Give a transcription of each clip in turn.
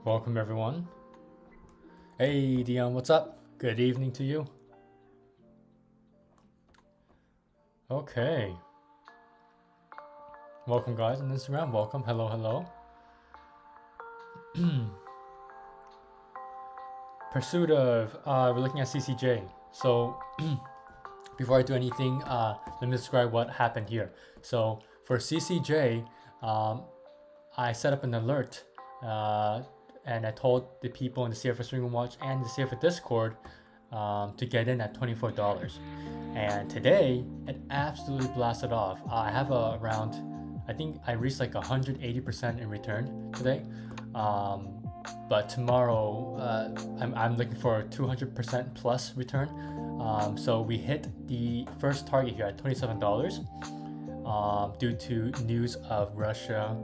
Welcome everyone. Hey Dion, what's up? Good evening to you. Okay. Welcome guys on Instagram. Welcome. Hello, hello. Pursuit of we're looking at CCJ. So before I do anything, let me describe what happened here. So for CCJ, I set up an alert and I told the people in the CFA Swing Watch and the CFA Discord to get in at $24. And today, it absolutely blasted off. I have around, I think I reached like 180% in return today. But tomorrow, I'm looking for a 200% plus return. So we hit the first target here at $27 due to news of Russia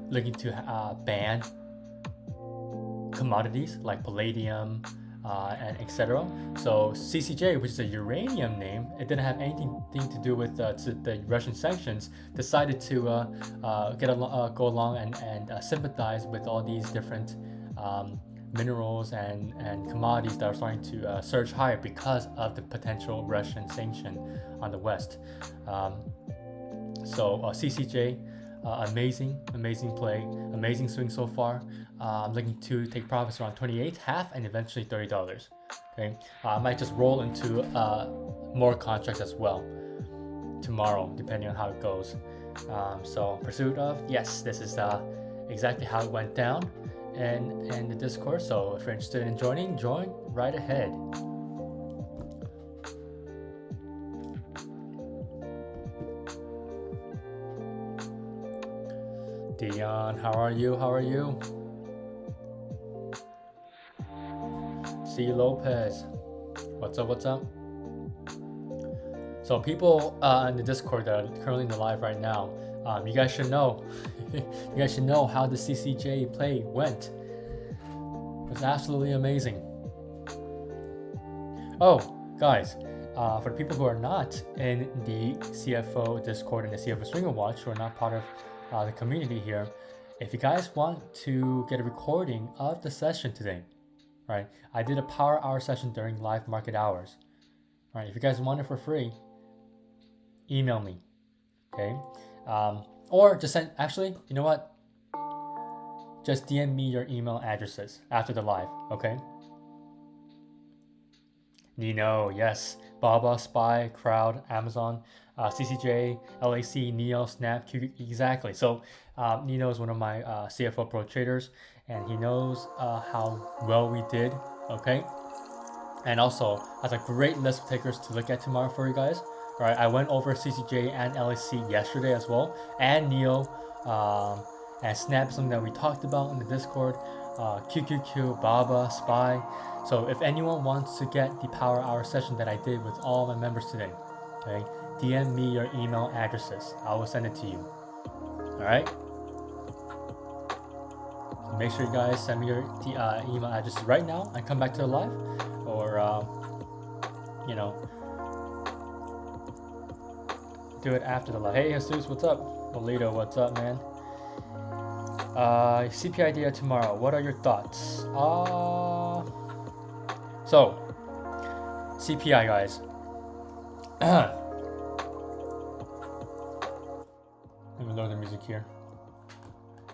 looking to ban commodities like palladium and etc. So CCJ, which is a uranium name, it didn't have anything to do with the Russian sanctions, decided to go along and sympathize with all these different minerals and commodities that are starting to surge higher because of the potential Russian sanction on the West. CCJ, amazing play, amazing swing so far. I'm looking to take profits around 28, half, and eventually $30. Okay, I might just roll into more contracts as well tomorrow, depending on how it goes. So pursuit of, yes, this is exactly how it went down in the Discord. So if you're interested in joining, join right ahead. Dion, how are you? How are you? C. Lopez, what's up? What's up? So people in the Discord that are currently in the live right now, you guys should know. You guys should know how the CCJ play went. It was absolutely amazing. Oh, guys, for the people who are not in the CFO Discord and the CFO Swinger Watch, who are not part of the community here, if you guys want to get a recording of the session today, right? I did a power hour session during live market hours. Right? If you guys want it for free, email me, okay? Or just send, actually, you know what? Just DM me your email addresses after the live, okay? Nino, yes. Baba, Spy, Crowd, Amazon, CCJ, LAC, Neo, Snap, QQ, exactly. So Nino is one of my CFO Pro traders, and he knows how well we did, okay? And also has a great list of takers to look at tomorrow for you guys. All right, I went over CCJ and LAC yesterday as well, and Neo, and Snap, something that we talked about in the Discord, QQQ, Baba, Spy. So if anyone wants to get the power hour session that I did with all my members today, okay, DM me your email addresses. I will send it to you. All right. Make sure you guys send me your email addresses right now and come back to the live, or you know, do it after the live. Hey Jesus, what's up? Bolito, what's up, man? CPI data tomorrow. What are your thoughts? So CPI, guys. Let me load the music here.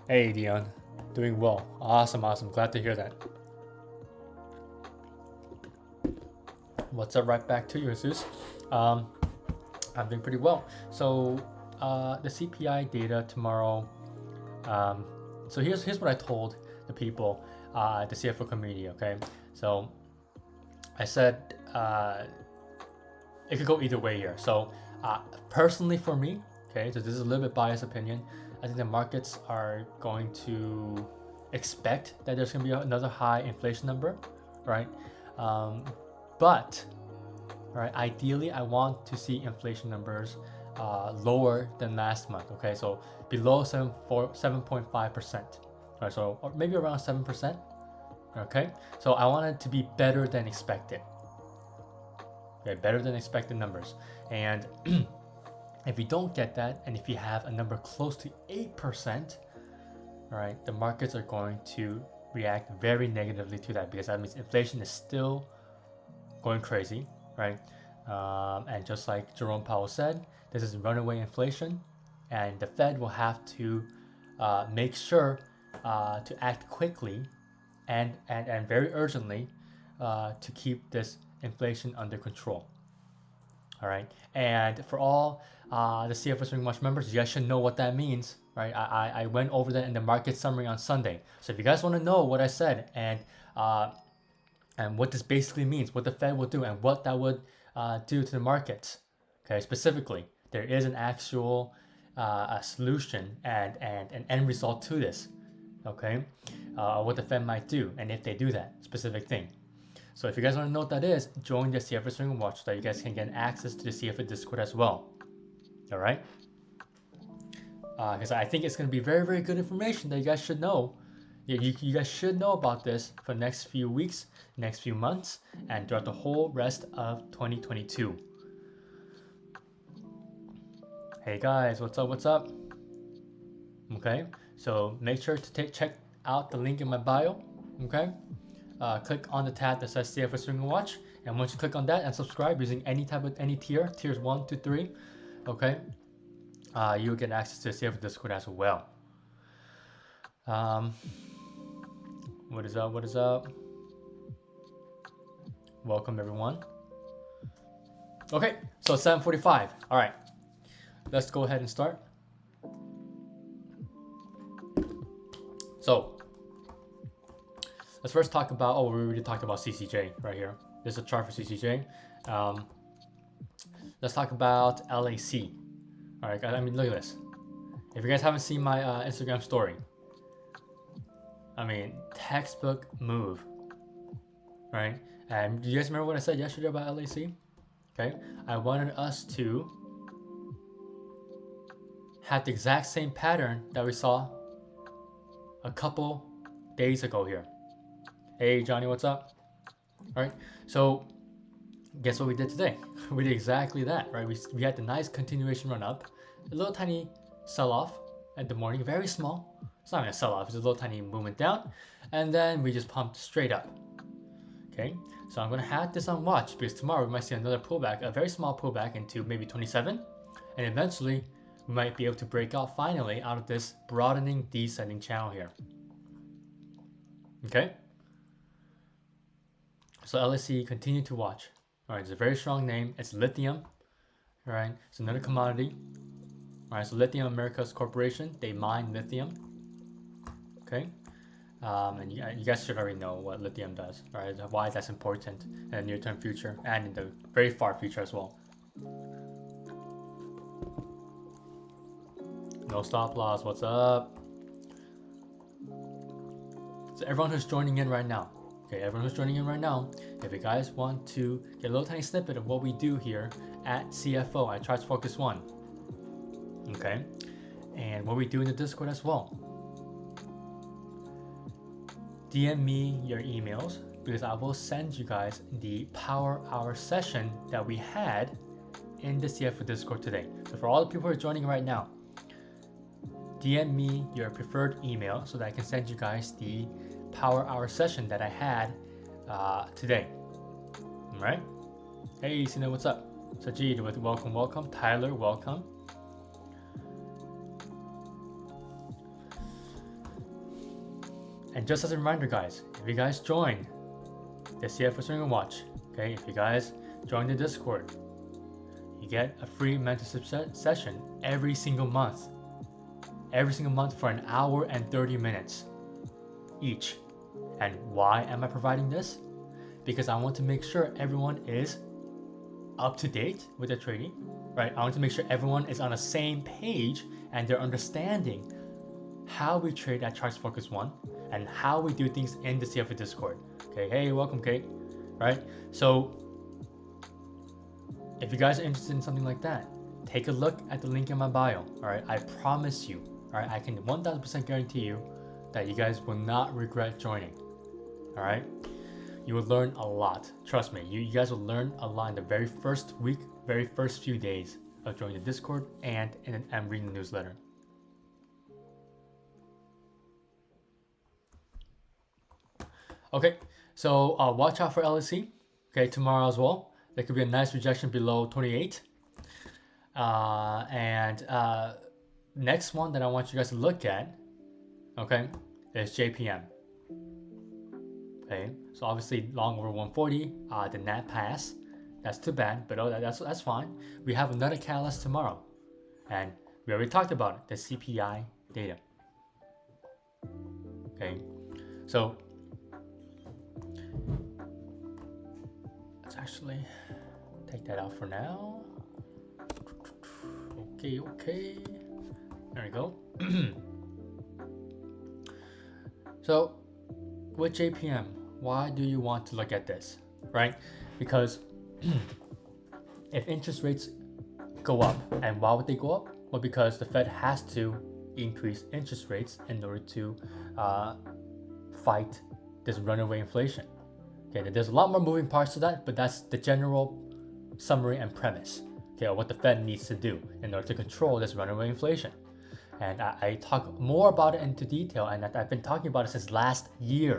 Hey Dion, doing well. Awesome. Glad to hear that. What's up? Right back to you, Jesus. I'm doing pretty well. So the CPI data tomorrow. So here's what I told the people, the CFO community. Okay, so I said it could go either way here. So personally for me, okay, so this is a little bit biased opinion. I think the markets are going to expect that there's going to be another high inflation number, right? But right, ideally, I want to see inflation numbers lower than last month. Okay, so below 7.5%. Right, so or maybe around 7%. Okay, so I want it to be better than expected. Okay, better than expected numbers. And if you don't get that, and if you have a number close to 8%, all right, the markets are going to react very negatively to that, because that means inflation is still going crazy, right? And just like Jerome Powell said, this is runaway inflation, and the Fed will have to make sure to act quickly and very urgently to keep this inflation under control. All right, and for all the CFO Swing Watch members, you guys should know what that means, right? I went over that in the market summary on Sunday. So if you guys want to know what I said and what this basically means, what the Fed will do, and what that would do to the markets, okay, specifically, there is an actual a solution and an end result to this, okay, what the Fed might do, and if they do that specific thing. So if you guys want to know what that is, join the CFO Swing Watch so that you guys can get access to the CFO Discord as well. All right, because I think it's going to be very, very good information that you guys should know you guys should know about this for the next few weeks, next few months, and throughout the whole rest of 2022. Hey guys, what's up? What's up? Okay, so make sure to check out the link in my bio. Okay, click on the tab that says CFO Swing and Watch, and once you click on that and subscribe using any tiers 1 to 3, okay, you'll get access to the CFO Discord as well. What is up? What is up? Welcome everyone. Okay, so it's 7:45. All right, let's go ahead and start. So let's first talk about. Oh, we already talked about CCJ right here. There's a chart for CCJ. Let's talk about LAC. All right, guys. I mean, look at this. If you guys haven't seen my Instagram story. I mean, textbook move, right? And do you guys remember what I said yesterday about LAC? Okay, I wanted us to have the exact same pattern that we saw a couple days ago here. Hey, Johnny, what's up? All right, so guess what we did today? We did exactly that, right? We had the nice continuation run up, a little tiny sell-off at the morning, very small. It's not even a sell-off, it's a little tiny movement down, and then we just pumped straight up. Okay, so I'm gonna have this on watch because tomorrow we might see another pullback, a very small pullback into maybe 27, and eventually we might be able to break out finally out of this broadening descending channel here. Okay, so LSC, continue to watch. All right, it's a very strong name. It's lithium. All right, it's another commodity. All right, so Lithium Americas Corporation, they mine lithium. Okay, and you guys should already know what lithium does, right? Why that's important in the near-term future and in the very far future as well. No stop loss. What's up? So everyone who's joining in right now, okay, everyone who's joining in right now, if you guys want to get a little tiny snippet of what we do here at CFO, at Charts Focus One, okay, and what we do in the Discord as well. DM me your emails because I will send you guys the Power Hour session that we had in the CFO Discord today. So for all the people who are joining right now, DM me your preferred email so that I can send you guys the Power Hour session that I had today. All right? Hey, Sina, what's up? Sajid, welcome. Tyler, welcome. And just as a reminder, guys, if you guys join the CFO Swing and Watch, okay, if you guys join the Discord, you get a free mentorship session every single month. Every single month for an hour and 30 minutes each. And why am I providing this? Because I want to make sure everyone is up to date with their trading, right? I want to make sure everyone is on the same page and they're understanding how we trade at Charts Focus One and how we do things in the CFO Discord. Okay, hey, welcome, Kate. Right? So, if you guys are interested in something like that, take a look at the link in my bio. All right, I promise you. All right, I can 1000% guarantee you that you guys will not regret joining. All right, you will learn a lot. Trust me, you guys will learn a lot in the very first week, very first few days of joining the Discord and reading the newsletter. Okay, so watch out for LSC. Okay, tomorrow as well. There could be a nice rejection below 28. Next one that I want you guys to look at, okay, is JPM. Okay, so obviously long over 140, the NAT pass. That's too bad, but that's fine. We have another catalyst tomorrow, and we already talked about it, the CPI data. Okay, so let's actually take that out for now. Okay. There we go. So with JPM, why do you want to look at this, right? Because if interest rates go up, and why would they go up? Well, because the Fed has to increase interest rates in order to fight this runaway inflation. Okay, there's a lot more moving parts to that, but that's the general summary and premise, okay, of what the Fed needs to do in order to control this runaway inflation. And I talk more about it into detail, and I've been talking about it since last year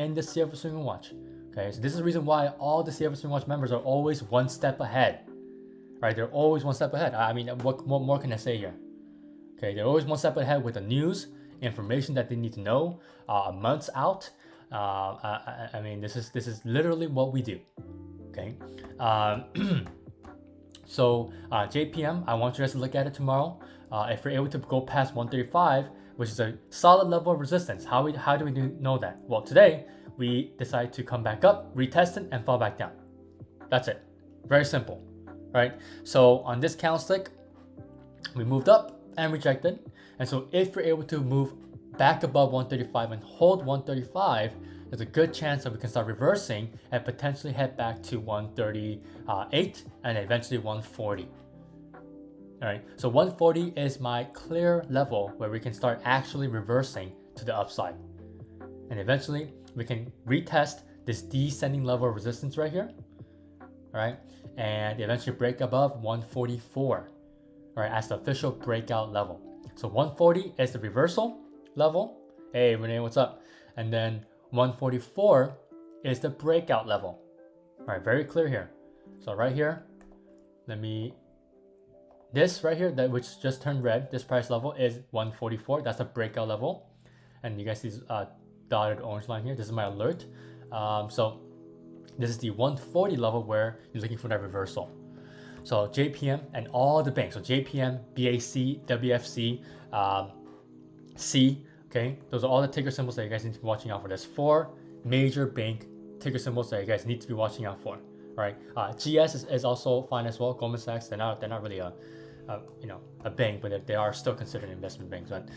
in the CFO Swing Watch. Okay, so this is the reason why all the CFO Swing Watch members are always one step ahead. Right, they're always one step ahead. I mean, what more can I say here? Okay, they're always one step ahead with the news, information that they need to know, months out. I mean, this is literally what we do. Okay, so JPM, I want you guys to look at it tomorrow. If you're able to go past 135, which is a solid level of resistance, how do we know that? Well, today we decide to come back up, retest it, and fall back down. That's it. Very simple. Right? So on this candlestick, we moved up and rejected. And so if you're able to move back above 135 and hold 135, there's a good chance that we can start reversing and potentially head back to 138 and eventually 140. All right, so 140 is my clear level where we can start actually reversing to the upside. And eventually we can retest this descending level of resistance right here. All right, and eventually break above 144, right, as the official breakout level. So 140 is the reversal level. Hey, Renee, what's up? And then 144 is the breakout level. All right, very clear here. So right here, this right here, that which just turned red, this price level is 144. That's the breakout level. And you guys see this dotted orange line here. This is my alert. So this is the 140 level where you're looking for that reversal. So JPM and all the banks, so JPM, BAC, WFC, C, okay, those are all the ticker symbols that you guys need to be watching out for. There's 4 major bank ticker symbols that you guys need to be watching out for. All right, GS is also fine as well. Goldman Sachs, they're not really a bank, but they are still considered investment banks. But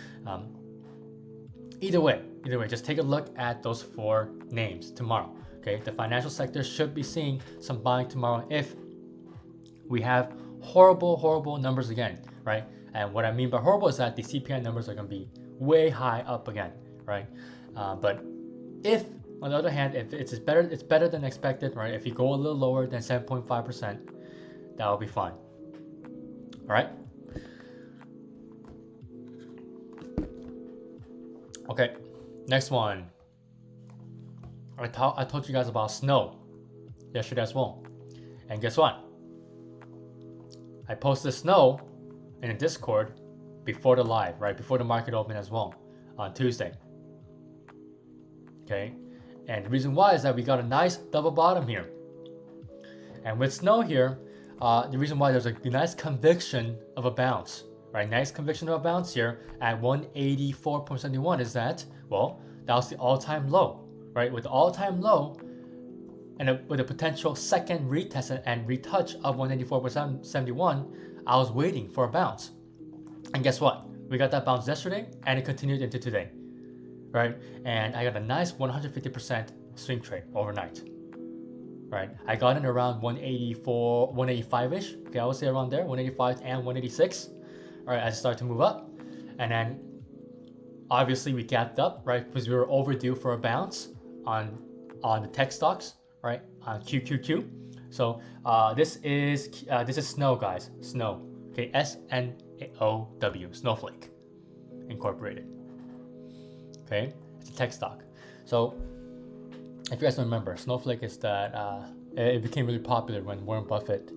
either way, just take a look at those 4 names tomorrow. Okay, the financial sector should be seeing some buying tomorrow if we have horrible numbers again, right? And what I mean by horrible is that the CPI numbers are going to be way high up again, right? But if, on the other hand, if it's better than expected, right? If you go a little lower than 7.5%, that will be fine. All right. Okay, next one. I told you guys about snow yesterday as well. And guess what? I posted snow in a Discord before the live, right? Before the market opened as well on Tuesday. Okay? And the reason why is that we got a nice double bottom here. And with snow here, the reason why there's a nice conviction of a bounce, right? Nice conviction of a bounce here at 184.71 is that, well, that was the all-time low, right? With the all-time low and with a potential second retest and retouch of 184.71, I was waiting for a bounce. And guess what? We got that bounce yesterday and it continued into today, right? And I got a nice 150% swing trade overnight, right? I got in around 184, 185-ish. Okay, I would say around there, 185 and 186. All right, as I start to move up. And then obviously we gapped up, right? Because we were overdue for a bounce on the tech stocks, right? On QQQ. So this is Snow, guys. Snow. Okay, SNOW, Snowflake Incorporated. Okay, it's a tech stock. So if you guys don't remember, Snowflake is that it became really popular when Warren Buffett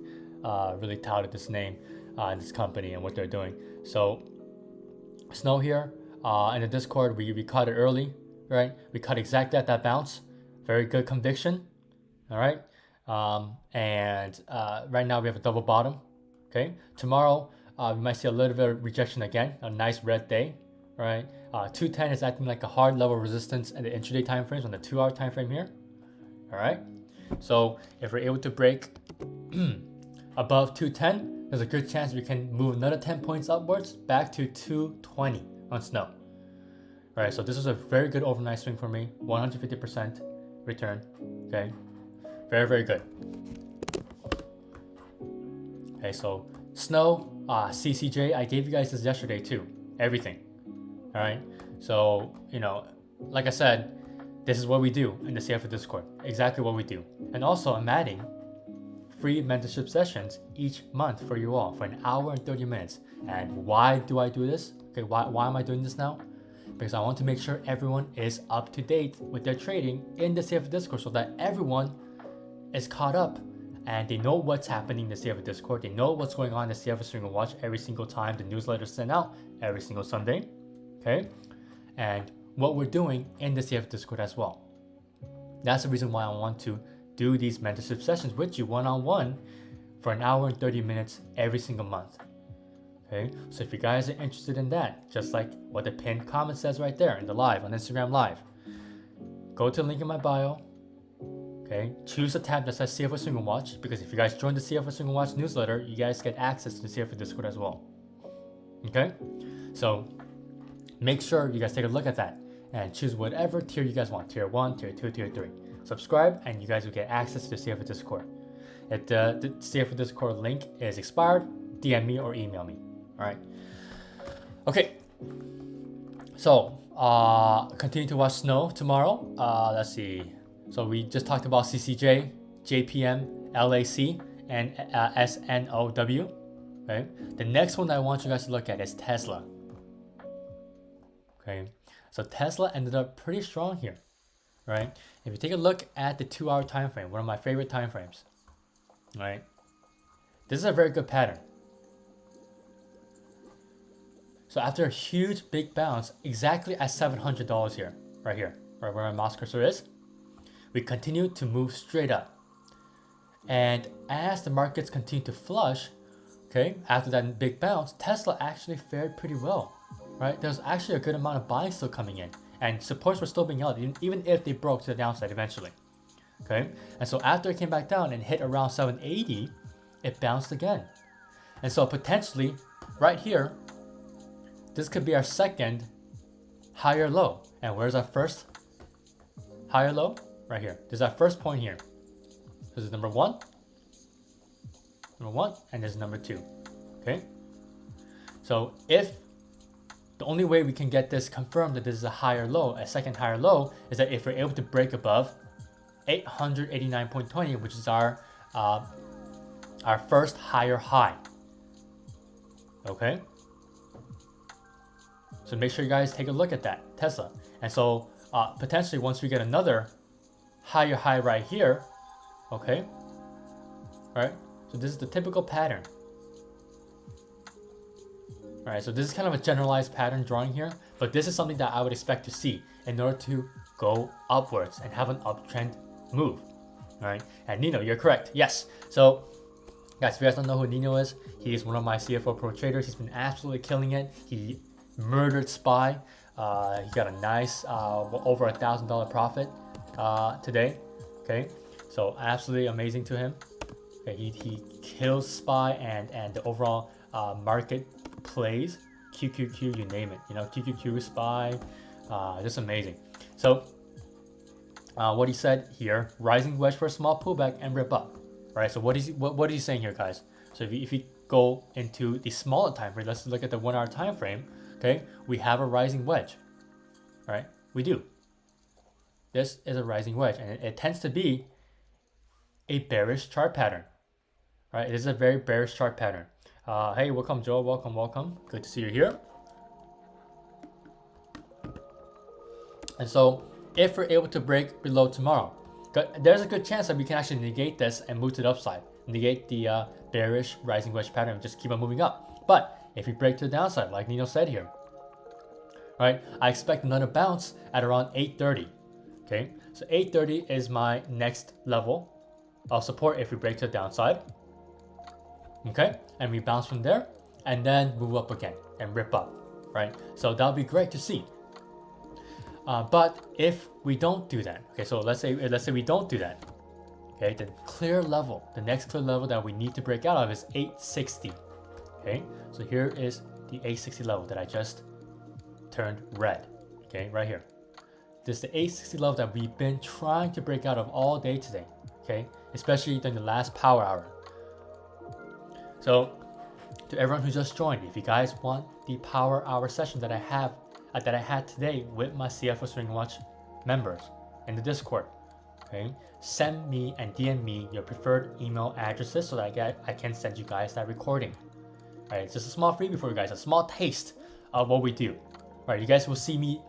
really touted this name and this company and what they're doing. So Snow here in the Discord, we caught it early, right? We caught exactly at that bounce. Very good conviction. All right. And right now we have a double bottom. Okay. Tomorrow we might see a little bit of rejection again. A nice red day. Right. 210 is acting like a hard level of resistance in the intraday time frames on the 2-hour time frame here. All right. So if we're able to break above 210, there's a good chance we can move another 10 points upwards back to 220 on Snow. All right. So this is a very good overnight swing for me. 150% return. Okay. Very, very good. Okay, so Snow, CCJ, I gave you guys this yesterday too. Everything. All right. So, like I said, this is what we do in the CFO Discord. Exactly what we do. And also, I'm adding free mentorship sessions each month for you all for an hour and 30 minutes. And why do I do this? Okay, why am I doing this now? Because I want to make sure everyone is up to date with their trading in the CFO Discord so that everyone is caught up and they know what's happening in the CFO Discord. They know what's going on in the CFO Swing and Watch every single time the newsletter is sent out every single Sunday. Okay? And what we're doing in the CFO Discord as well. That's the reason why I want to do these mentorship sessions with you one-on-one for an hour and 30 minutes every single month. Okay, so if you guys are interested in that, just like what the pinned comment says right there in the live on Instagram Live, go to the link in my bio. Okay, choose the tab that says CFO Swing and Watch, because if you guys join the CFO Swing and Watch newsletter, you guys get access to the CFO Discord as well. Okay, so make sure you guys take a look at that and choose whatever tier you guys want, tier 1, tier 2, tier 3. Subscribe and you guys will get access to the CFO Discord. If the CFO Discord link is expired, DM me or email me. All right. Okay. So, continue to watch Snow tomorrow. Let's see. So we just talked about CCJ, JPM, LAC, and SNOW. Okay. The next one that I want you guys to look at is Tesla. Okay. So Tesla ended up pretty strong here, right? If you take a look at the 2-hour time frame, one of my favorite time frames, right? This is a very good pattern. So after a huge big bounce, exactly at $700 here, right here, right where my mouse cursor is, we continue to move straight up. And as the markets continue to flush, okay, after that big bounce, Tesla actually fared pretty well, right? There's actually a good amount of buying still coming in, and supports were still being held, even if they broke to the downside eventually, okay? And so after it came back down and hit around 780, it bounced again. And so potentially, right here, this could be our second higher low. And where's our first higher low? Right here. This is our first point here. This is number one, and this is number 2. Okay? So if the only way we can get this confirmed that this is a higher low, a second higher low, is that if we're able to break above 889.20, which is our first higher high. Okay? So make sure you guys take a look at that, Tesla. And so potentially once we get another higher high right here, okay, all right, so this is the typical pattern. All right, so this is kind of a generalized pattern drawing here, but this is something that I would expect to see in order to go upwards and have an uptrend move. All right, and Nino, you're correct. Yes. So guys, if you guys don't know who Nino is, he is one of my CFO Pro traders. He's been absolutely killing it. He murdered SPY. He got a nice over $1,000 profit today. Okay, so absolutely amazing to him. Okay, he kills SPY and the overall market plays, QQQ, you name it. QQQ, SPY, just amazing. So what he said here, rising wedge for a small pullback and rip up. Right, so what is he saying here, guys? So if you go into the smaller time frame, let's look at the 1-hour time frame. Okay, we have a rising wedge. All right, we do. This is a rising wedge, and it tends to be a bearish chart pattern. Right, it is a very bearish chart pattern. Hey, welcome, Joe. Welcome. Good to see you here. And so, if we're able to break below tomorrow, there's a good chance that we can actually negate this and move to the upside, negate the bearish rising wedge pattern, and just keep on moving up. But if we break to the downside, like Nino said here, right, I expect another bounce at around 830. Okay, so 830 is my next level of support if we break to the downside. Okay, and we bounce from there and then move up again and rip up, right? So that'll be great to see. But if we don't do that, okay, so let's say we don't do that, okay, the next clear level that we need to break out of is 860. Okay, so here is the 860 level that I just turned red. Okay, right here. This is the 860 level that we've been trying to break out of all day today. Okay, especially during the last power hour. So to everyone who just joined, if you guys want the power hour session that I have that I had today with my CFO Swing Watch members in the Discord. Okay, send me and DM me your preferred email addresses so that I can send you guys that recording. All right, it's just a small freebie for you guys, a small taste of what we do. All right, you guys will see me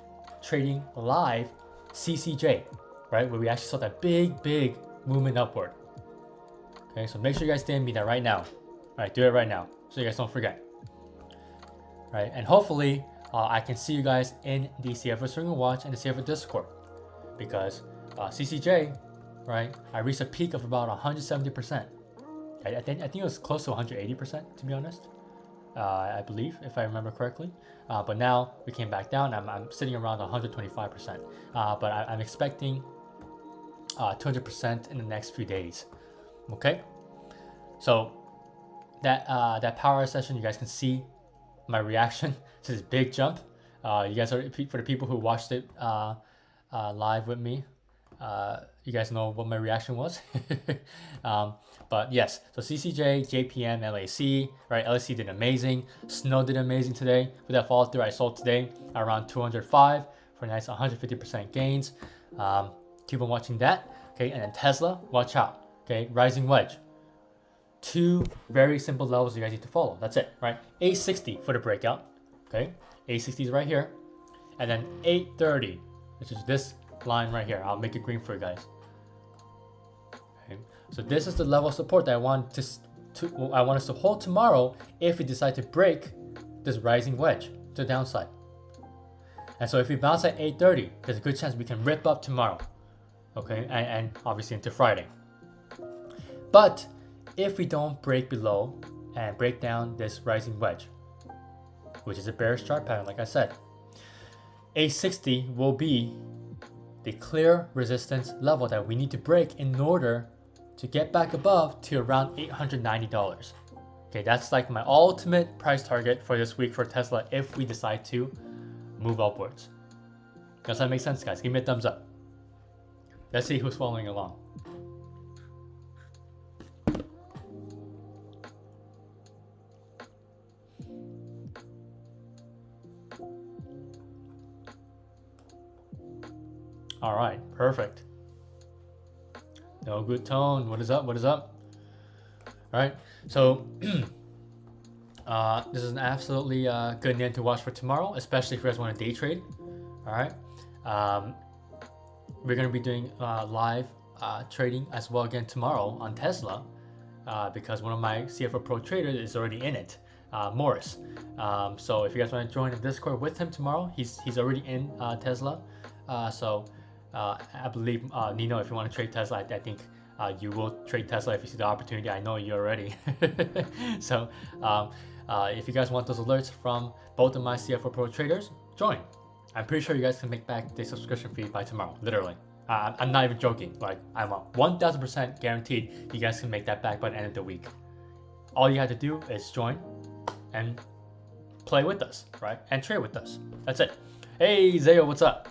trading live CCJ, right, where we actually saw that big movement upward. Okay, so make sure you guys DM me that right now. All right, do it right now so you guys don't forget. All right, and hopefully I can see you guys in the CFO Swing Watch and the CFO Discord, because CCJ, right, I reached a peak of about 170%. I think it was close to 180%, to be honest. I believe, if I remember correctly. But now we came back down. I'm sitting around 125%. But I'm expecting 200% in the next few days. Okay, so that power session, you guys can see my reaction to this big jump. You guys are, for the people who watched it live with me, you guys know what my reaction was. But yes, so CCJ, JPM, LAC, right? LAC did amazing. Snow did amazing today. With that follow through, I sold today around 205 for a nice 150% gains. Keep on watching that. Okay, and then Tesla, watch out. Okay, rising wedge. Two very simple levels you guys need to follow. That's it, right? 860 for the breakout. Okay, 860 is right here, and then 830, which is this line right here. I'll make it green for you guys. Okay, so this is the level of support that I want us to hold tomorrow if we decide to break this rising wedge to the downside. And so if we bounce at 830, there's a good chance we can rip up tomorrow. Okay, and obviously into Friday. But if we don't break below and break down this rising wedge, which is a bearish chart pattern, like I said, 860 will be the clear resistance level that we need to break in order to get back above to around $890. Okay, that's like my ultimate price target for this week for Tesla if we decide to move upwards. Does that make sense, guys? Give me a thumbs up. Let's see who's following along. All right, perfect. No good tone. What is up? What is up? All right, so this is an absolutely good name to watch for tomorrow, especially if you guys want to day trade. All right, we're gonna be doing live trading as well again tomorrow on Tesla, because one of my CFO Pro traders is already in it, Morris. So if you guys want to join the Discord with him tomorrow, he's already in Tesla. I believe, Nino, if you want to trade Tesla, I think you will trade Tesla if you see the opportunity. I know you already. So if you guys want those alerts from both of my CFO Pro traders, join. I'm pretty sure you guys can make back the subscription fee by tomorrow, literally. I'm not even joking. Like, I'm 1000% guaranteed you guys can make that back by the end of the week. All you have to do is join and play with us, right? And trade with us. That's it. Hey, Zayo, what's up?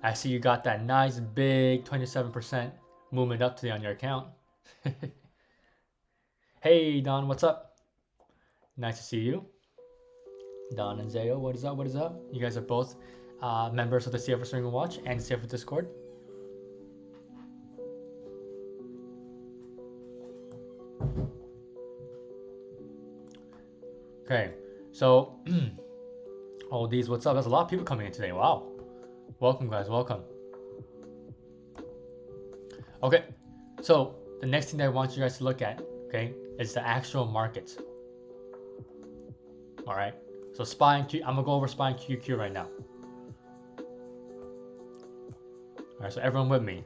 I see you got that nice big 27% movement up today on your account. Hey, Don, what's up? Nice to see you. Don and Zayo, what is up? What is up? You guys are both members of the CFO Swing Watch and CFO Discord. Okay, so all these, what's up? There's a lot of people coming in today. Wow. Welcome, guys. Welcome. Okay, so the next thing that I want you guys to look at, okay, is the actual markets. All right. So SPY and Q, I'm gonna go over SPY and QQ right now. All right, so everyone with me.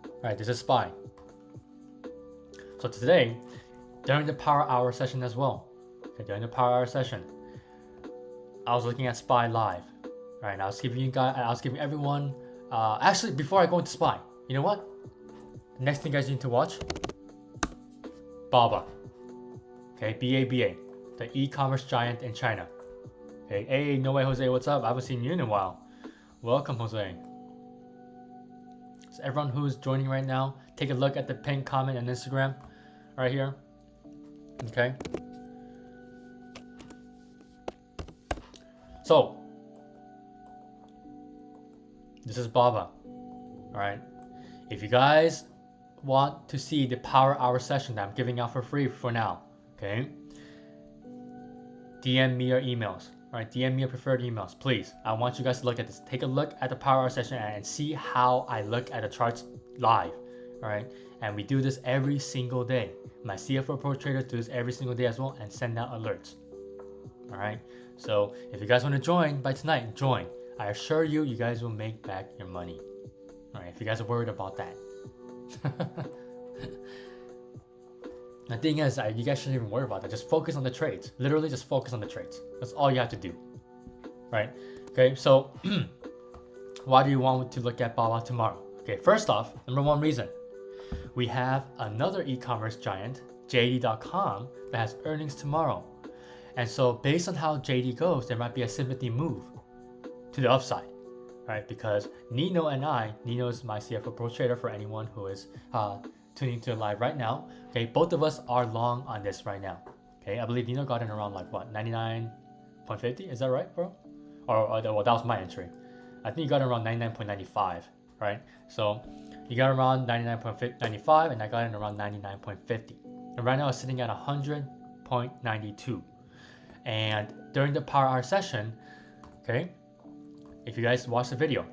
All right, this is SPY. So today, during the power hour session as well, okay, during the power hour session, I was looking at SPY live. All right, I was giving everyone. Actually, before I go into SPY, you know what? The next thing you guys need to watch, BABA. Okay, BABA, the e-commerce giant in China. Okay, hey, no way, Jose, what's up? I haven't seen you in a while. Welcome, Jose. So everyone who's joining right now, take a look at the pinned comment on Instagram, right here. Okay. So This is Baba. All right. If you guys want to see the power hour session that I'm giving out for free for now, okay, DM me your emails. All right, DM me your preferred emails, please. I want you guys to look at this. Take a look at the power hour session and see how I look at the charts live. All right, and we do this every single day. My CFO Pro Trader does this every single day as well and send out alerts. All right, so if you guys want to join by tonight, join. I assure you, you guys will make back your money. All right, if you guys are worried about that. The thing is, you guys shouldn't even worry about that. Just focus on the trades. Literally, just focus on the trades. That's all you have to do. Right? Okay, so why do you want to look at Baba tomorrow? Okay, first off, number one reason. We have another e-commerce giant, JD.com, that has earnings tomorrow. And so based on how JD goes, there might be a sympathy move to the upside. Right? Because Nino is my CFO Pro Trader for anyone who is tuning to live right now. Okay, both of us are long on this right now. Okay, I believe Nino got in around like what, 99.50? Is that right, bro? Or well, that was my entry. I think you got around 99.95, right? So you got around 99.95, and I got in around 99.50. And right now it's sitting at 100.92. And during the power hour session, okay, if you guys watch the video,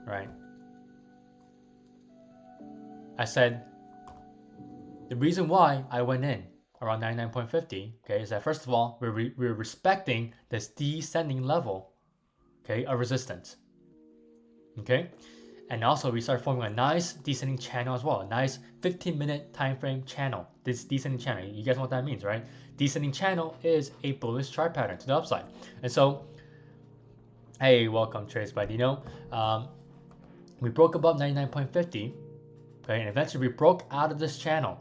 right, I said the reason why I went in around 99.50, okay, is that first of all, we're respecting this descending level, okay, of resistance, okay, and also we start forming a nice descending channel as well, a nice 15-minute time frame channel. This descending channel, you guys know what that means, right? Descending channel is a bullish chart pattern to the upside, and so, hey, welcome Trace by Dino. We broke above 99.50, okay, and eventually we broke out of this channel.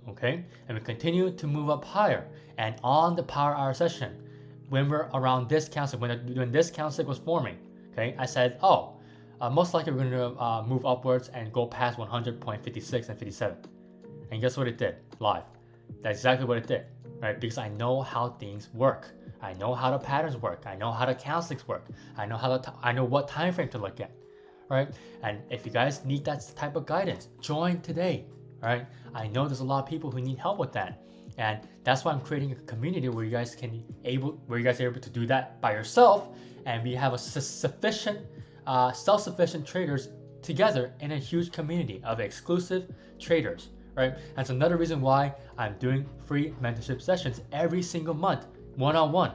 Okay, and we continue to move up higher. And on the power hour session, when we're around this candlestick, when this candlestick was forming, okay, I said, most likely we're going to move upwards and go past 100.56 and 57. And guess what it did? Live. That's exactly what it did, right? Because I know how things work. I know how the patterns work. I know how the candlesticks work. I know what time frame to look at, right? And if you guys need that type of guidance, join today. Right? I know there's a lot of people who need help with that, and that's why I'm creating a community where you guys are able to do that by yourself, and we have a sufficient, self-sufficient traders together in a huge community of exclusive traders. Right? That's another reason why I'm doing free mentorship sessions every single month, one-on-one,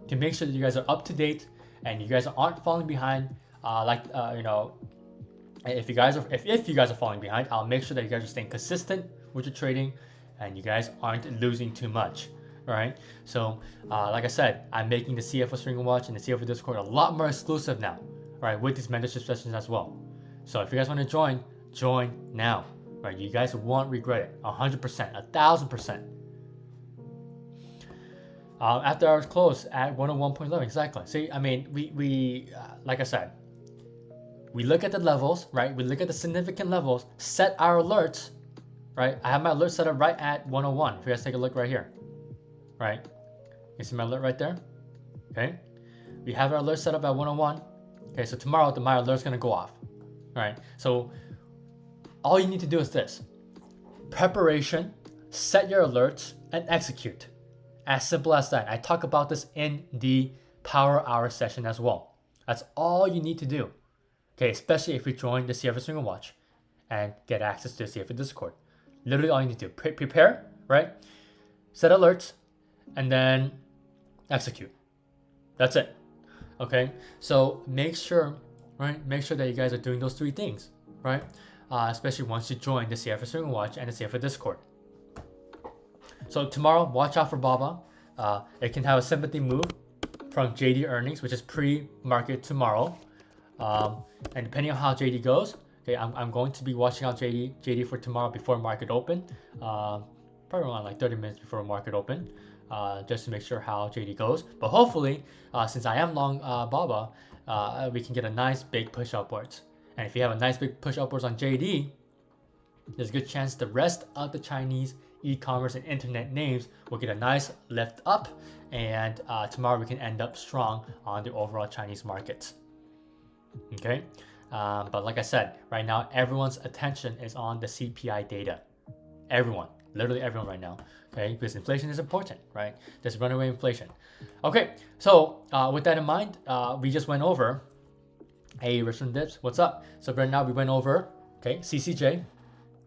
to make sure that you guys are up to date and you guys aren't falling behind. If you guys are falling behind, I'll make sure that you guys are staying consistent with your trading and you guys aren't losing too much. Right? So, like I said, I'm making the CFO String Watch and the CFO Discord a lot more exclusive now, right? With these mentorship sessions as well. So if you guys want to join now. Right? You guys won't regret it. 100%, 1,000%. After hours close at 101.11, exactly. See, I mean, we like I said, we look at the levels, right? We look at the significant levels, set our alerts, right? I have my alert set up right at 101. If you guys take a look right here, right? You see my alert right there? Okay. We have our alert set up at 101. Okay, so tomorrow my alert's gonna go off, right? So all you need to do is this: preparation, set your alerts, and execute. As simple as that. I talk about this in the power hour session as well. That's all you need to do. Okay, especially if you join the CFO Single Watch and get access to the CFO Discord. Literally all you need to do, prepare, right? Set alerts, and then execute. That's it. Okay, so make sure that you guys are doing those three things, right? Especially once you join the CFO Single Watch and the CFO Discord. So tomorrow, watch out for Baba. It can have a sympathy move from JD earnings, which is pre-market tomorrow. And depending on how JD goes, okay, I'm going to be watching out JD for tomorrow before market open, probably around like 30 minutes before market open, just to make sure how JD goes. But hopefully, since I am long Baba, we can get a nice big push upwards. And if you have a nice big push upwards on JD, there's a good chance the rest of the Chinese e-commerce and internet names will get a nice lift up, and tomorrow we can end up strong on the overall Chinese market. Okay, but like I said, right now everyone's attention is on the CPI data. Everyone, literally everyone right now. Okay, because inflation is important, right? There's runaway inflation. Okay, so with that in mind, we just went over. Hey, Richmond Dips, what's up? So right now we went over, okay, CCJ,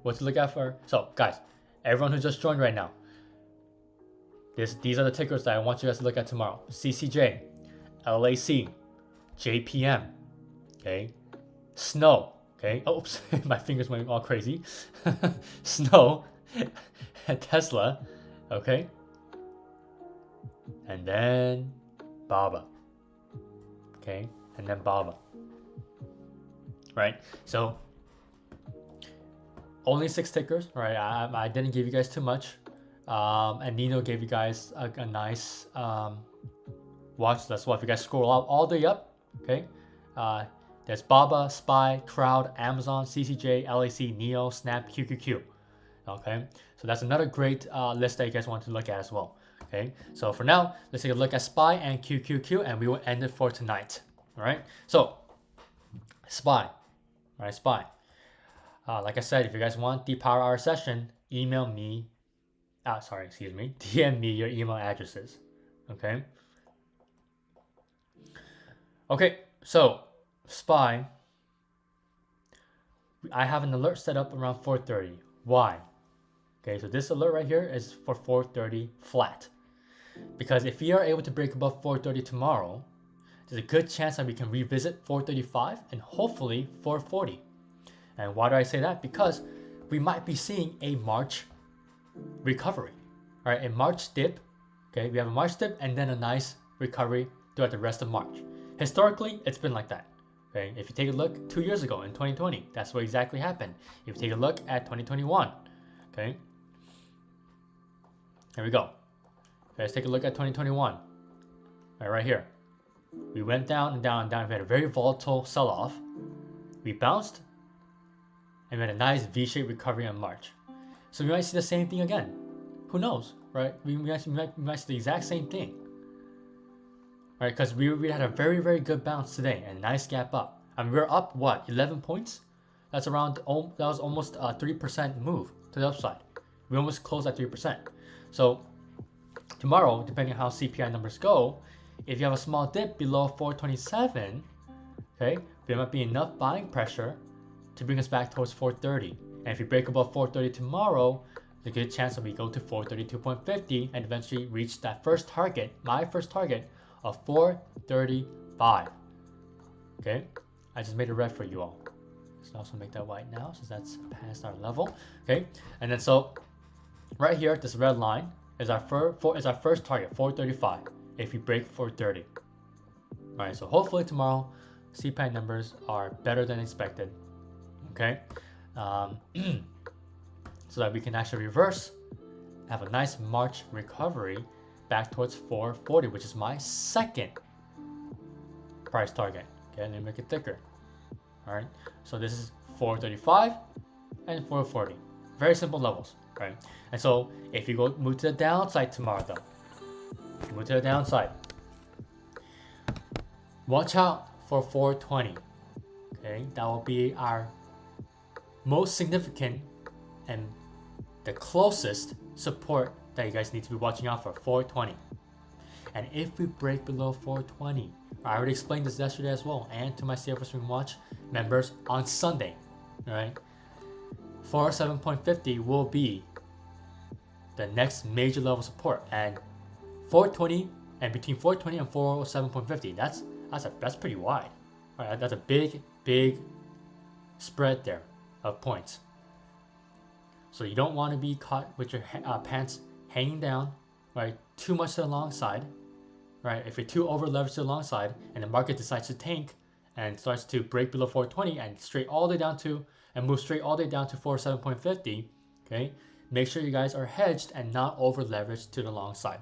what to look out for. So guys, everyone who just joined right now, these are the tickers that I want you guys to look at tomorrow. CCJ, LAC, JPM, okay, Snow, okay, oops, my fingers went all crazy. Snow, Tesla, okay, and then BABA, okay, and then BABA, right? So only 6 tickers, right? I didn't give you guys too much, and Nino gave you guys a nice watch list. So if you guys scroll out all the way up, okay, there's BABA, SPY, Crowd, Amazon, CCJ, LAC, NEO, Snap, QQQ. Okay, so that's another great list that you guys want to look at as well. Okay, so for now, let's take a look at SPY and QQQ, and we will end it for tonight. All right, so SPY, right? SPY. Like I said, if you guys want the Power Hour session, email me. DM me your email addresses. Okay. Okay, so SPY. I have an alert set up around 4:30. Why? Okay, so this alert right here is for 4:30 flat. Because if we are able to break above 4:30 tomorrow, there's a good chance that we can revisit 4:35 and hopefully 4:40. And why do I say that? Because we might be seeing a March recovery. All right, a March dip. Okay, we have a March dip and then a nice recovery throughout the rest of March. Historically, it's been like that. Okay, if you take a look 2 years ago in 2020, that's what exactly happened. If you take a look at 2021, okay, here we go. Okay, let's take a look at 2021. Right here. We went down and down and down. We had a very volatile sell-off. We bounced, and we had a nice V-shaped recovery in March. So we might see the same thing again. Who knows, right? We might see the exact same thing. Right, because we had a very, very good bounce today and a nice gap up. I mean, we're up, what, 11 points? That's around, that was almost a 3% move to the upside. We almost closed at 3%. So tomorrow, depending on how CPI numbers go, if you have a small dip below 427, okay, there might be enough buying pressure to bring us back towards 430. And if you break above 430 tomorrow, there's a good chance that we go to 432.50 and eventually reach that first target, my first target, of 435. Okay, I just made a red for you all. Let's also make that white now since that's past our level. Okay, and then so right here, this red line is our first target, 435. If we break 430, all right. So hopefully tomorrow, CPI numbers are better than expected. Okay, so that we can actually reverse, have a nice March recovery back towards 440, which is my second price target. Okay, let me make it thicker. All right, so this is 435 and 440. Very simple levels, right? And so if you go move to the downside tomorrow, though, move to the downside. Watch out for 420. Okay, that will be our most significant and the closest support that you guys need to be watching out for, 420. And if we break below 420, I already explained this yesterday as well, and to my CFO Swing Watch members on Sunday, all right? 407.50 will be the next major level support, and 420 and between 420 and 407.50, that's pretty wide. All right, that's a big spread there of points. So you don't want to be caught with your pants hanging down, right? Too much to the long side, right? If you're too over leveraged to the long side and the market decides to tank and starts to break below 420 and straight all the way down to and move straight all the way down to 47.50, okay? Make sure you guys are hedged and not over leveraged to the long side.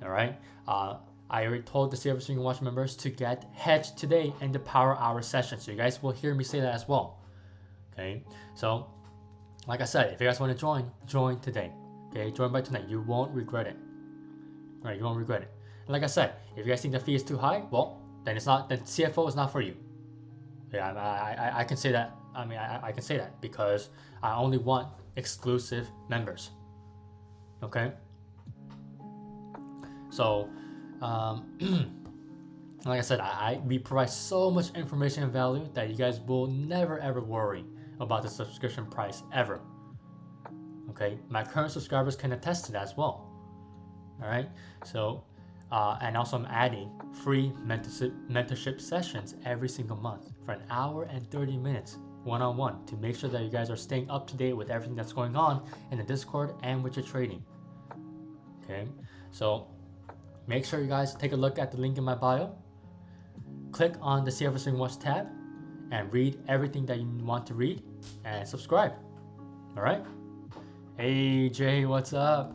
All right. I already told the CFO Swing Watch members to get hedged today in the Power Hour session, so you guys will hear me say that as well. Okay. So, like I said, if you guys want to join today. Okay, join by tonight. You won't regret it. All right, you won't regret it. And like I said, if you guys think the fee is too high, well, then it's not. Then CFO is not for you. Yeah, I can say that. I mean, I can say that because I only want exclusive members. Okay. So, like I said, we provide so much information and value that you guys will never ever worry about the subscription price ever. Okay, my current subscribers can attest to that as well. All right, so and also I'm adding free mentorship sessions every single month for an hour and 30 minutes one-on-one to make sure that you guys are staying up to date with everything that's going on in the Discord and with your trading. Okay, so make sure you guys take a look at the link in my bio. Click on the CFO Swing Watch tab and read everything that you want to read and subscribe. All right. Hey Jay, what's up?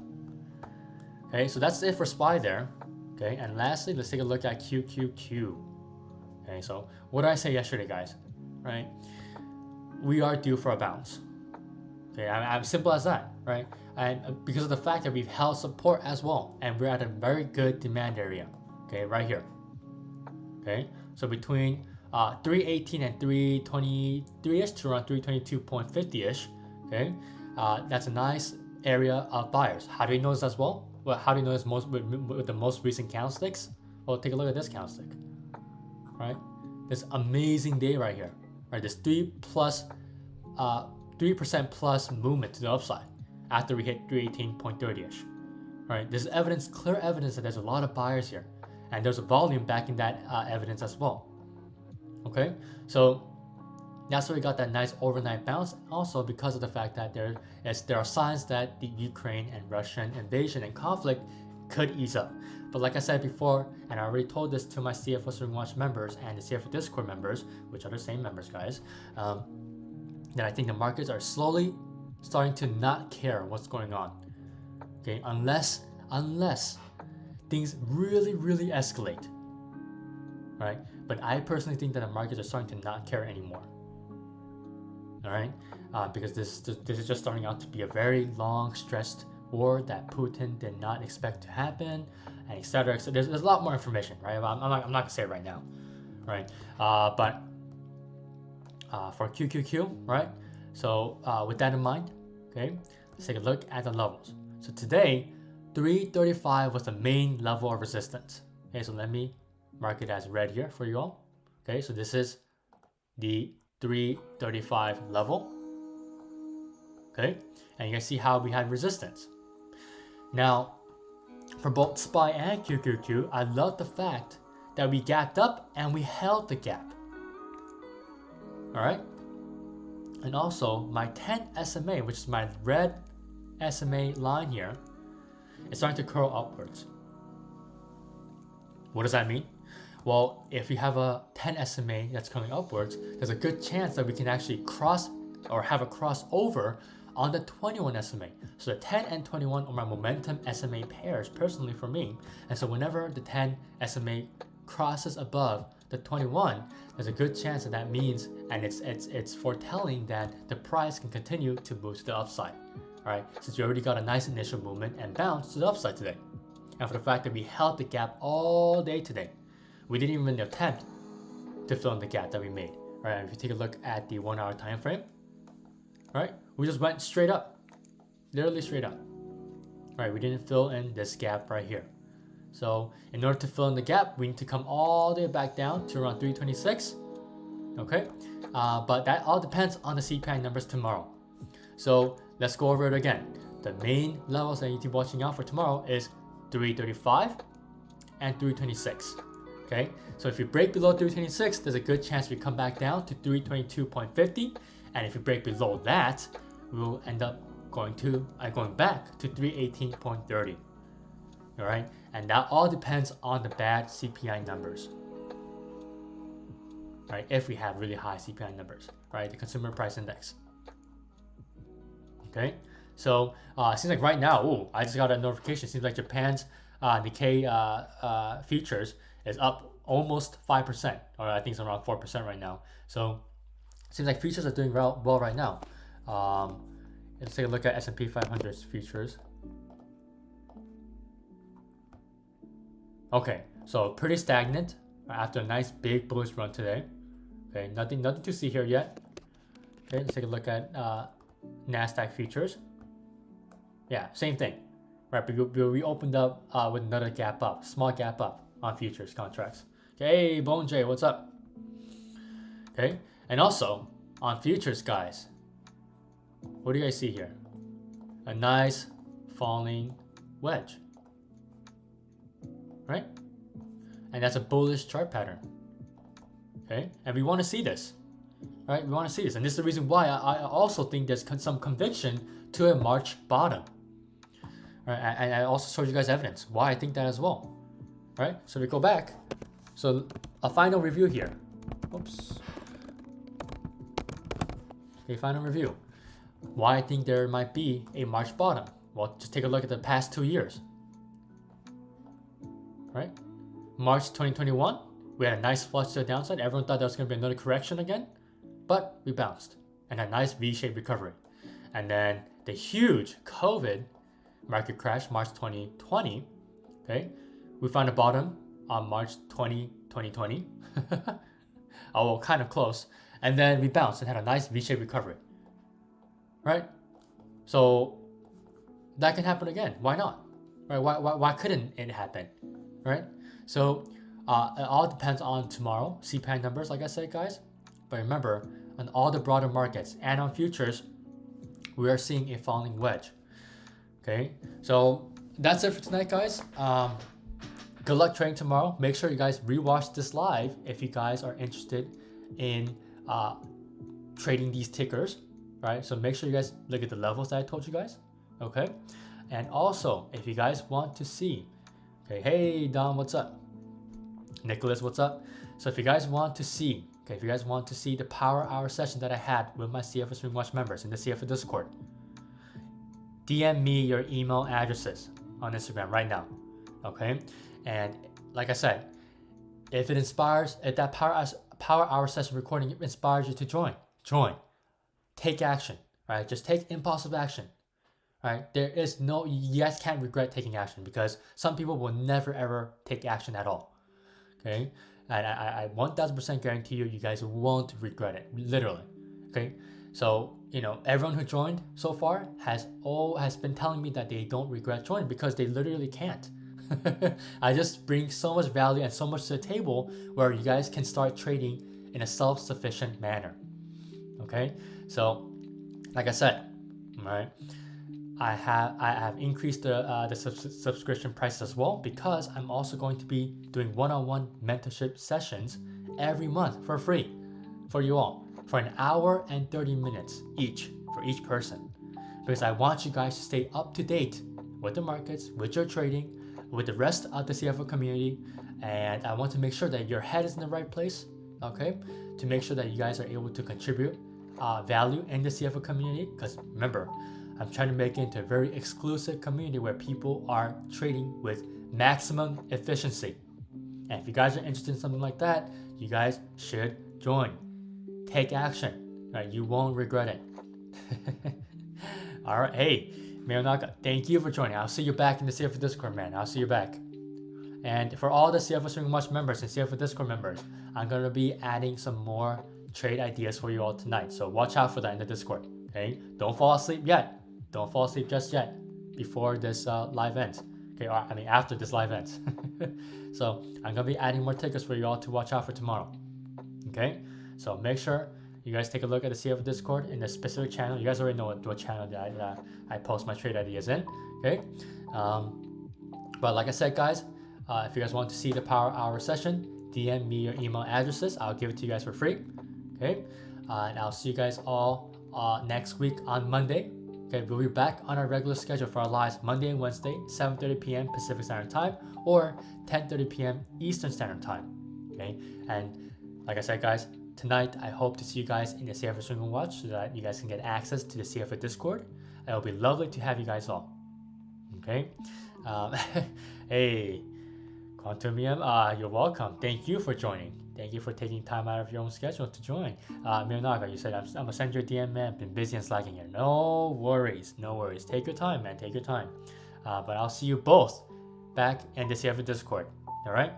Okay, so that's it for SPY there. Okay, and lastly, let's take a look at QQQ. Okay, so what did I say yesterday, guys? Right, we are due for a bounce. Okay, I'm simple as that, right? And because of the fact that we've held support as well, and we're at a very good demand area. Okay, right here. Okay, so between 318 and 323ish to around 322.50ish. Okay, that's a nice area of buyers. How do we know this as well? Well, how do you know this with the most recent candlesticks? Well, take a look at this candlestick. Right, this amazing day right here. Right, this 3% plus movement to the upside after we hit 318.30ish. Right, there's evidence, clear evidence that there's a lot of buyers here, and there's a volume backing that evidence as well. Okay, so that's why we got that nice overnight bounce. Also because of the fact that there are signs that the Ukraine and Russian invasion and conflict could ease up. But like I said before, and I already told this to my CFO Swing Watch members and the CFO Discord members, which are the same members, guys, that I think the markets are slowly starting to not care what's going on. Okay, unless things really escalate, right? But I personally think that the markets are starting to not care anymore. All right, because this is just starting out to be a very long, stressed war that Putin did not expect to happen, and etc. Et there's a lot more information, right? I'm not gonna say it right now, right? But for QQQ, right? So with that in mind, okay, let's take a look at the levels. So today, 335 was the main level of resistance. Okay, so let me mark it as red here for you all. Okay, so this is the 335 level. Okay, and you can see how we had resistance. Now, for both SPY and QQQ, I love the fact that we gapped up and we held the gap. All right, and also my 10 SMA, which is my red SMA line here, is starting to curl upwards. What does that mean? Well, if you have a 10 SMA that's coming upwards, there's a good chance that we can actually cross or have a crossover on the 21 SMA. So the 10 and 21 are my momentum SMA pairs personally for me. And so whenever the 10 SMA crosses above the 21, there's a good chance that that means, and it's foretelling that the price can continue to move to the upside. All right, since we already got a nice initial movement and bounce to the upside today. And for the fact that we held the gap all day today. We didn't even attempt to fill in the gap that we made. All right, if you take a look at the 1 hour time frame, right, we just went straight up, literally straight up. All right, we didn't fill in this gap right here. So in order to fill in the gap, we need to come all the way back down to around 326. Okay, but that all depends on the CPI numbers tomorrow. So let's go over it again. The main levels that you need to be watching out for tomorrow is 335 and 326. Okay, so if you break below 326, there's a good chance we come back down to 322.50, and if you break below that, we will end up going back to 318.30. All right, and that all depends on the bad CPI numbers. Right, if we have really high CPI numbers, right, the Consumer Price Index. Okay, so it seems like right now, I just got a notification. It seems like Japan's Nikkei futures is up almost 5%, or I think it's around 4% right now. So it seems like futures are doing well right now. Let's take a look at S&P 500's futures. Okay, so pretty stagnant after a nice big bullish run today, Okay, nothing to see here yet. Okay, let's take a look at Nasdaq futures. Yeah, same thing. Right, we opened up with another gap up, small gap up on futures contracts. Okay, hey, Bone J, what's up? Okay, and also on futures, guys, what do you guys see here? A nice falling wedge, right? And that's a bullish chart pattern. Okay, and we want to see this, right? We want to see this, and this is the reason why I also think there's some conviction to a March bottom. Right, and I also showed you guys evidence why I think that as well, right? So we go back. So a final review here. Oops. Okay, final review. Why I think there might be a March bottom. Well, just take a look at the past 2 years. Right? March 2021, we had a nice flush to the downside. Everyone thought there was going to be another correction again, but we bounced and a nice V-shaped recovery. And then the huge COVID market crash, March 2020. Okay, we found a bottom on March 2020. Oh, well, kind of close. And then we bounced and had a nice V-shaped recovery. Right? So that can happen again. Why not? Right? Why couldn't it happen? Right? So it all depends on tomorrow, CPI numbers, like I said, guys. But remember, on all the broader markets and on futures, we are seeing a falling wedge. Okay, so that's it for tonight, guys. Good luck trading tomorrow. Make sure you guys rewatch this live if you guys are interested in trading these tickers, right? So make sure you guys look at the levels that I told you guys, okay? And also, if you guys want to see, okay, hey Don, what's up? Nicholas, what's up? So if you guys want to see, okay, if you guys want to see the power hour session that I had with my CFO Swing Watch members in the CFO Discord, DM me your email addresses on Instagram right now, okay? And like I said, if it inspires, if that power hour session recording inspires you to join. Take action, right? Just take impulsive action, right? You guys can't regret taking action because some people will never ever take action at all, okay? And I 1000% guarantee you guys won't regret it, literally, okay? So, everyone who joined so far has been telling me that they don't regret joining because they literally can't. I just bring so much value and so much to the table where you guys can start trading in a self-sufficient manner. Okay, so like I said, right, I have increased the subscription price as well because I'm also going to be doing one-on-one mentorship sessions every month for free for you all for an hour and 30 minutes each for each person, because I want you guys to stay up to date with the markets, with your trading, with the rest of the CFO community, and I want to make sure that your head is in the right place, okay, to make sure that you guys are able to contribute value in the CFO community. Because remember, I'm trying to make it into a very exclusive community where people are trading with maximum efficiency. And if you guys are interested in something like that, you guys should join. Take action, right? You won't regret it. All right, hey, Mayonaka, thank you for joining. I'll see you back in the CFO Discord, man. I'll see you back. And for all the CFO Swing Watch members and CFO Discord members, I'm going to be adding some more trade ideas for you all tonight. So watch out for that in the Discord, okay? Don't fall asleep yet. Don't fall asleep just yet before this live ends. Okay, after this live ends. So I'm going to be adding more tickets for you all to watch out for tomorrow, okay? So make sure you guys take a look at the CFO Discord in the specific channel. You guys already know what channel that I post my trade ideas in, okay? But like I said, guys, if you guys want to see the power hour session, DM me your email addresses. I'll give it to you guys for free, okay? And I'll see you guys all next week on Monday. Okay, we'll be back on our regular schedule for our lives Monday and Wednesday, 7:30 p.m. Pacific Standard Time or 10:30 p.m. Eastern Standard Time, okay? And like I said, guys, tonight I hope to see you guys in the CFO Swing Watch so that you guys can get access to the CFO Discord. And it'll be lovely to have you guys all, okay? Hey, Quantumium, you're welcome. Thank you for joining. Thank you for taking time out of your own schedule to join. Minaga, you said, I'm gonna send you a DM, man. Been busy and slacking here. No worries, no worries. Take your time, man. Take your time. But I'll see you both back in the CFO Discord. All right?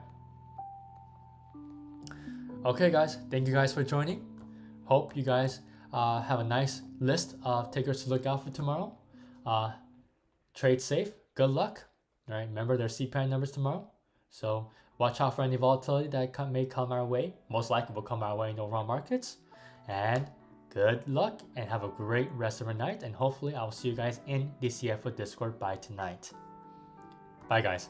Okay, guys, thank you guys for joining. Hope you guys have a nice list of tickers to look out for tomorrow. Trade safe. Good luck. All right, remember there's CPI numbers tomorrow, so watch out for any volatility that may come our way. Most likely will come our way in the overall markets. And good luck and have a great rest of your night. And hopefully I will see you guys in the CFO Discord by tonight. Bye, guys.